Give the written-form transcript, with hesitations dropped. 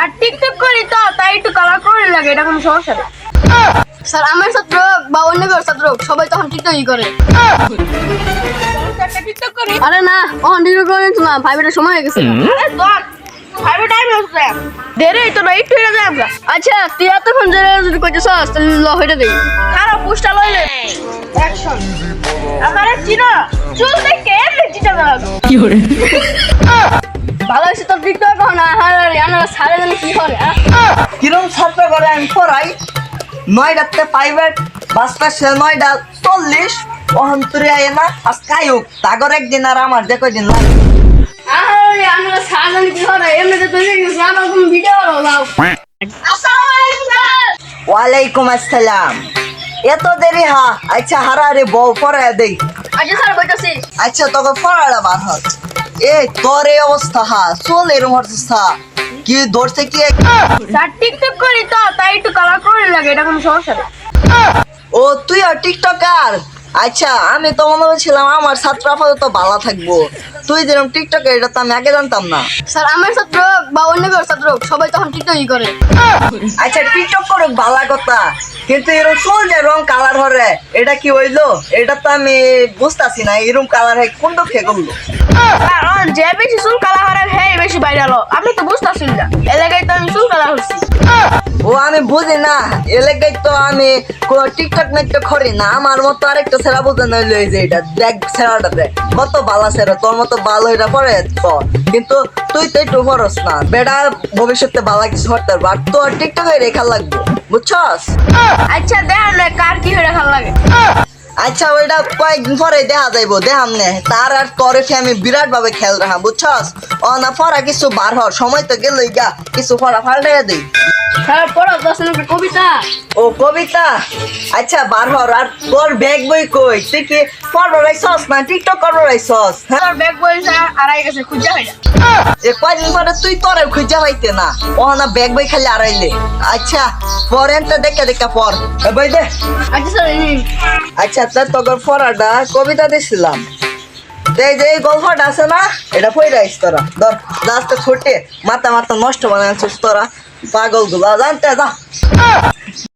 Sir TikTok করি তো তাই একটু কালার করে লাগে, এটা কোনো সমস্যা না। স্যার আমার ছাত্র বা অন্য কারো ছাত্র সবাই তখন টিকটকই করে। টিকটক করি। আরে না তখন টিকটক করে না, ভাইবেটার সময় হয়ে গেছে। আরে দর ফাইভে টাইম হচ্ছে দেরে তো না, একটু হয়ে যায় আমরা। আচ্ছা তুই এতক্ষণ যদি কইতেছস তাহলে ল হইটা দেই। কারো পুষ্টা লইলে অ্যাকশন। আমারে চিনো চুল দেখে এমনি চিটা দাও। ভালো হয়েছে তোর টিকটক এখন আরে আমরা সারে জানি কি করে। কিরম ছাত্র করে আমি পড়াই 9টাতে প্রাইভেট বাসটা সে 9:40 অহন্তরে আয় না আজকে আয়ুক তাগর একদিন আর আমার দেখো দিন লাগে। আরে আমরা সারে জানি কি করে এমনিতে তুই আমার কোন ভিডিও লাও। আসসালামু আলাইকুম স্যার। ওয়ালাইকুম আসসালাম। এত দেরি হা? আচ্ছা হারা রে বউ পড়ায় দেই। আচ্ছা স্যার কইতাছি। আচ্ছা তোকে পড়াটা বার হল। এই তোর এই অবস্থা হা চল এরম হচ্ছে কি ধরছে কি স্যার টিকটক করি তো তাই একটু কালার করে লাগে, এটা কোনো সমস্যা না। ও তুই আর টিকটকার? আচ্ছা আমি তো মনে করছিলাম আমার ছাত্র আপাতত ভালো থাকবো, তুই যেরকম টিকটকে এটা তো আমি আগে জানতাম না। স্যার আমার ছাত্র বা অন্য কারো ছাত্র সবাই তখন টিকটকই করে। আচ্ছা টিকটক করুক ভালো কথা, কিন্তু এরকম চুল যে রং কালার হরে এটা কি হইলো? এটা তো আমি বুঝতেছি না, এরকম কালার হয় কোন দুঃখে করলো? কারণ যে বেশি চুল কালার হয় হে বেশি ভাইরাল। আমি তো বুঝতেছি না, এলাকায় তো আমি চুল কালার হচ্ছি। ও আমি বুঝি না, এলাকায় তো আমি কোনো টিকটক মেকটক করি না। আমার মতো আরেকটা ছেড়া বুঝে নইলো এই যে এটা দেখ ছেড়াটাতে কত ভালো ছেড়া, তোর মতো ভালো এটা পরে তো, কিন্তু তুই তো একটু খরচ না বেটা, ভবিষ্যতে ভালো কিছু করতে পারবো আর তোর টিকটকে রেখা লাগবে বুঝছস? আচ্ছা দেখ না কার কি হয়ে রাখার লাগে। আচ্ছা ওইটা কয়েকদিন পরে দেখা যাইবো, দেখাম নে তার আর তোরে আমি বিরাট ভাবে খেয়াল রাখাম বুঝছস? ও না পড়া কিছু বার হওয়ার সময় তো গেলই গা, কিছু পড়া ফাল্টাইয়া দিই। স্যার পড়ো দশ নম্বর কবিতা। ও কবিতা? আচ্ছা বার হর। আর তোর ব্যাগ বই কই? তুই কি পড়বো রাইছস না টিকটক করবো রাইছস? হ্যাঁ তোর ব্যাগ বলছে আড়াই গেছে খুঁজা হয় না। এ কয়দিন পরে তুই তোরে খুঁজা পাইতে না, ও না ব্যাগ বই খালি আড়াইলে। আচ্ছা পরেনটা দেখে দেখে পড় এ বই দে। আচ্ছা স্যার এই নিন। আচ্ছা তার তোর পড়াটা কবিতা দিছিলাম, এই যে এই গল্পটা আছে না এটা পড়ে আইস তোরা, ধর লাস্টে ছোটে মাথা মাথা নষ্ট বানাচ্ছিস তোরা, পাগল গুলা জানতে যা।